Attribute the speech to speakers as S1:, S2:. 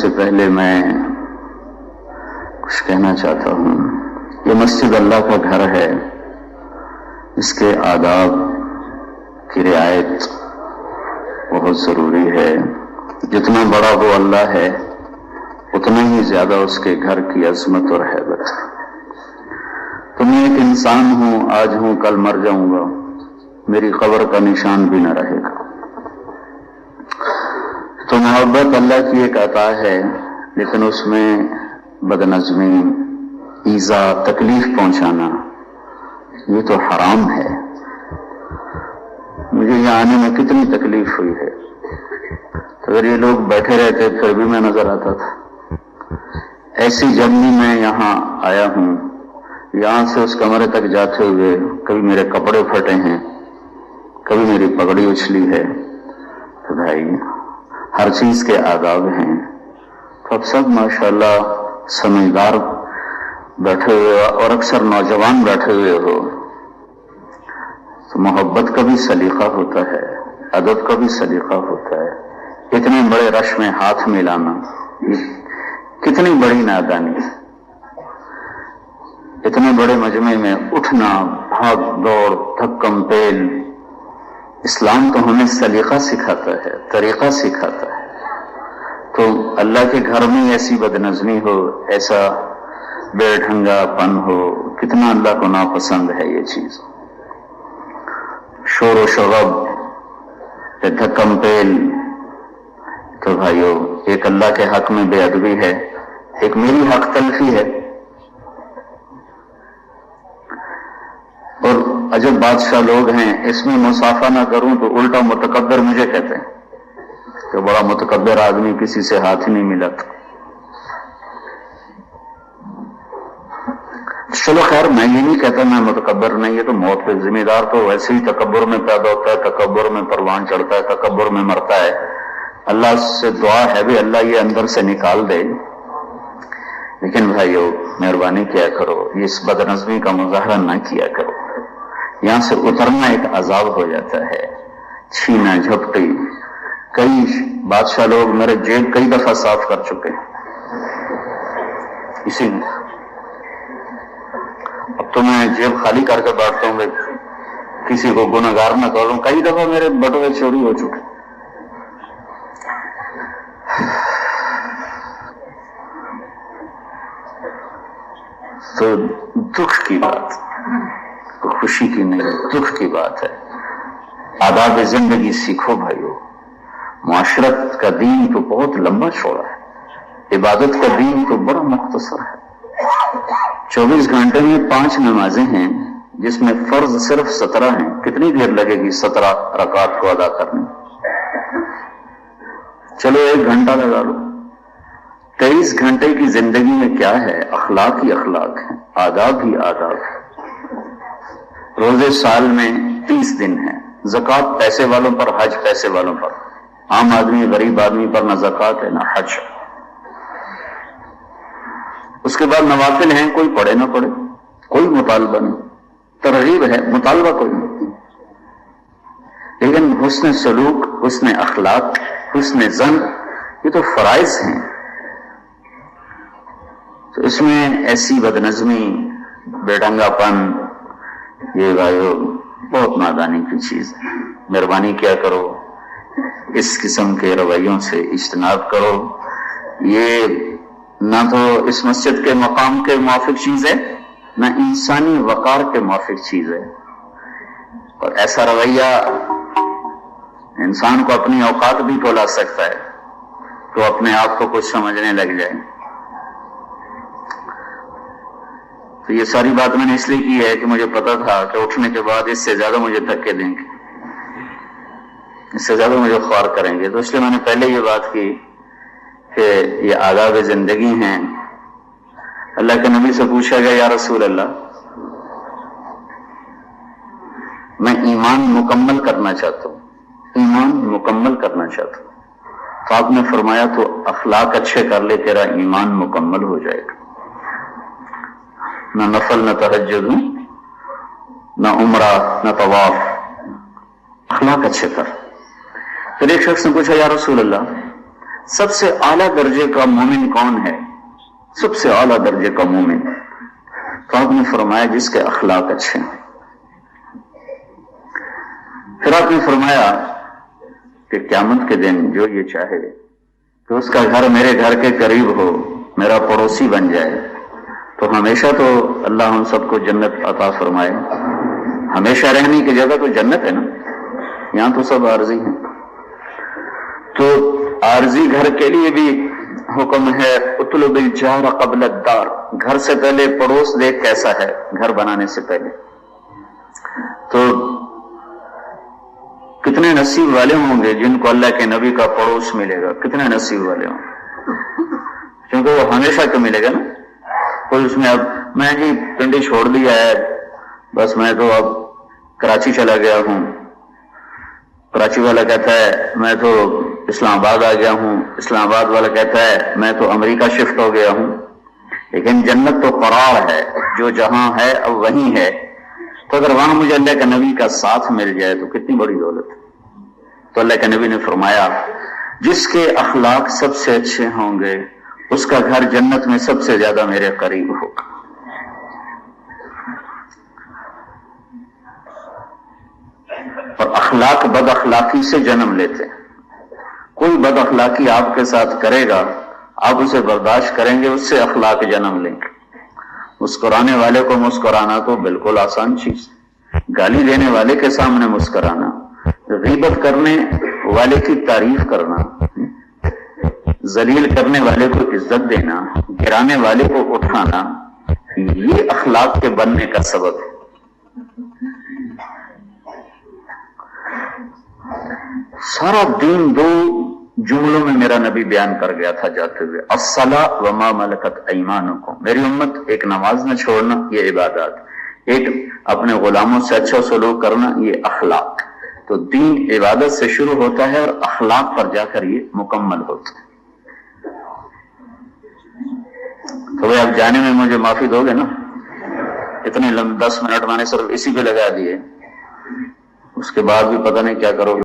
S1: سے پہلے میں کچھ کہنا چاہتا ہوں. یہ مسجد اللہ کا گھر ہے، اس کے آداب کی رعایت بہت ضروری ہے. جتنا بڑا وہ اللہ ہے اتنا ہی زیادہ اس کے گھر کی عظمت اور ہیبت ہے. تو میں ایک انسان ہوں، آج ہوں کل مر جاؤں گا، میری قبر کا نشان بھی نہ رہے گا. تو محبت اللہ کی ایک عطا ہے، لیکن اس میں بدنظمی، ایذا، تکلیف پہنچانا یہ تو حرام ہے. مجھے یہاں آنے میں کتنی تکلیف ہوئی ہے. اگر یہ لوگ بیٹھے رہتے پھر بھی میں نظر آتا تھا. ایسی جرنی میں یہاں آیا ہوں، یہاں سے اس کمرے تک جاتے ہوئے کبھی میرے کپڑے پھٹے ہیں، کبھی میری پگڑی اچھلی ہے. تو بھائی ہر چیز کے آداب ہیں. تو اب سب ماشاءاللہ سمجھدار بیٹھے ہوئے اور اکثر نوجوان بیٹھے ہوئے ہو، تو محبت کا بھی سلیقہ ہوتا ہے، ادب کا بھی سلیقہ ہوتا ہے. اتنے بڑے رش میں ہاتھ ملانا کتنی بڑی نادانی. اتنے بڑے مجمع میں اٹھنا، بھاگ دوڑ، دھکم پیل. اسلام تو ہمیں سلیقہ سکھاتا ہے، طریقہ سکھاتا ہے. تو اللہ کے گھر میں ایسی بدنظمی ہو، ایسا بے ڈھنگا پن ہو، کتنا اللہ کو ناپسند ہے یہ چیز. شور و شغب، دھکم پیل. تو بھائیو، ایک اللہ کے حق میں بے ادبی ہے، ایک میری حق تلفی ہے. اور عجب بادشاہ لوگ ہیں، اس میں مصافحہ نہ کروں تو الٹا متکبر مجھے کہتے ہیں کہ بڑا متکبر آدمی، کسی سے ہاتھ ہی نہیں ملاتا. چلو خیر، میں یہ نہیں کہتا میں متکبر نہیں. یہ تو موت پہ ذمہ دار تو ویسے ہی تکبر میں پیدا ہوتا ہے، تکبر میں پروان چڑھتا ہے، تکبر میں مرتا ہے. اللہ سے دعا ہے بھی اللہ یہ اندر سے نکال دے. لیکن بھائیو مہربانی کیا کرو، یہ اس بدنظمی کا مظاہرہ نہ کیا کرو. یہاں سے اترنا ایک عذاب ہو جاتا ہے. چھینا جھپٹی، کئی بادشاہ لوگ میرے جیب کئی دفعہ صاف کر چکے ہیں. اسی میں اب تو میں جیب خالی کر کے بیٹھتا ہوں، کسی کو گنہگار نہ کروں. کئی دفعہ میرے بٹوے چوری ہو چکے. تو دکھ کی بات، خوشی کی نہیں، دکھ کی بات ہے. آداب زندگی سیکھو بھائیو. معاشرت کا دین تو بہت لمبا چوڑا ہے، عبادت کا دین تو بڑا مختصر ہے. 24 گھنٹے میں 5 نمازیں ہیں، جس میں فرض صرف 17 ہیں. کتنی دیر لگے گی 17 رکعات کو ادا کرنے؟ چلو 1 گھنٹہ لگا لو. 23 گھنٹے کی زندگی میں کیا ہے؟ اخلاق ہی اخلاق ہے، آداب ہی آداب ہے. روزے سال میں 30 دن ہیں. زکوٰۃ پیسے والوں پر، حج پیسے والوں پر. عام آدمی، غریب آدمی پر نہ زکوٰۃ ہے نہ حج. اس کے بعد نوافل ہیں، کوئی پڑھے نہ پڑھے، کوئی مطالبہ نہیں. ترغیب ہے، مطالبہ کوئی نہیں. لیکن حسن سلوک، حسن اخلاق، حسن ظن، یہ تو فرائض ہیں. تو اس میں ایسی بدنظمی، بے ڈھنگا پن، یہ بھائیو بہت نادانی کی چیز ہے. مہربانی کیا کرو، اس قسم کے رویوں سے اجتناب کرو. یہ نہ تو اس مسجد کے مقام کے موافق چیز ہے، نہ انسانی وقار کے موافق چیز ہے. اور ایسا رویہ انسان کو اپنی اوقات بھی بھلا سکتا ہے، تو اپنے آپ کو کچھ سمجھنے لگ جائے. تو یہ ساری بات میں نے اس لیے کی ہے کہ مجھے پتا تھا کہ اٹھنے کے بعد اس سے زیادہ مجھے دھکے دیں گے، اس سے زیادہ مجھے خوار کریں گے. تو اس لیے میں نے پہلے یہ بات کی کہ یہ آداب زندگی ہیں. اللہ کے نبی سے پوچھا گیا، یا رسول اللہ، میں ایمان مکمل کرنا چاہتا ہوں، ایمان مکمل کرنا چاہتا ہوں. تو آپ نے فرمایا تو اخلاق اچھے کر لے، تیرا ایمان مکمل ہو جائے گا. نہ نفل، نہ تہجد، نہ عمرہ، نہ طواف، اخلاق اچھے کر. پھر ایک شخص نے پوچھا، یا رسول اللہ، سب سے اعلیٰ درجے کا مومن کون ہے؟ سب سے اعلیٰ درجے کا مومن، تو آپ نے فرمایا جس کے اخلاق اچھے ہیں۔ پھر آپ نے فرمایا کہ قیامت کے دن جو یہ چاہے کہ اس کا گھر میرے گھر کے قریب ہو، میرا پڑوسی بن جائے، تو ہمیشہ تو اللہ ہم سب کو جنت عطا فرمائے۔ ہمیشہ رہنے کی جگہ تو جنت ہے نا، یہاں تو سب عارضی ہیں۔ تو عارضی گھر کے لیے بھی حکم ہے اطلب الجار قبل الدار، گھر سے پہلے پڑوس دیکھ کیسا ہے گھر بنانے سے پہلے۔ تو کتنے نصیب والے ہوں گے جن کو اللہ کے نبی کا پڑوس ملے گا، کتنے نصیب والے ہوں گے، کیونکہ وہ ہمیشہ تو ملے گا نا۔ کوئی اس میں اب میں جی پنڈی چھوڑ دیا ہے، بس میں تو اب کراچی چلا گیا ہوں، کراچی والا کہتا ہے میں تو اسلام آباد آ گیا ہوں، اسلام آباد والا کہتا ہے میں تو امریکہ شفٹ ہو گیا ہوں۔ لیکن جنت تو قرار ہے، جو جہاں ہے اب وہیں ہے، تو اگر وہاں مجھے اللہ کے نبی کا ساتھ مل جائے تو کتنی بڑی دولت ہے۔ تو اللہ کے نبی نے فرمایا جس کے اخلاق سب سے اچھے ہوں گے اس کا گھر جنت میں سب سے زیادہ میرے قریب ہوگا۔ اور اخلاق بد اخلاقی سے جنم لیتے ہیں۔ کوئی بد اخلاقی آپ کے ساتھ کرے گا، آپ اسے برداشت کریں گے، اس سے اخلاق جنم لیں گے۔ مسکرانے والے کو مسکرانا تو بالکل آسان چیز، گالی دینے والے کے سامنے مسکرانا، غیبت کرنے والے کی تعریف کرنا، ذلیل کرنے والے کو عزت دینا، گرانے والے کو اٹھانا، یہ اخلاق کے بننے کا سبب ہے۔ سارا دین دو جملوں میں میرا نبی بیان کر گیا تھا جاتے ہوئے، الصلاۃ وما ملکت ایمانکم، میری امت ایک نماز نہ چھوڑنا، یہ عبادات، ایک اپنے غلاموں سے اچھا سلوک کرنا، یہ اخلاق۔ تو دین عبادت سے شروع ہوتا ہے اور اخلاق پر جا کر یہ مکمل ہوتا ہے۔ تو بھائی اب جانے میں مجھے معافی دو گے نا، اتنے 10 منٹ میں نے صرف اسی پہ لگا دیے، اس کے بعد بھی پتہ نہیں کیا کرو گے۔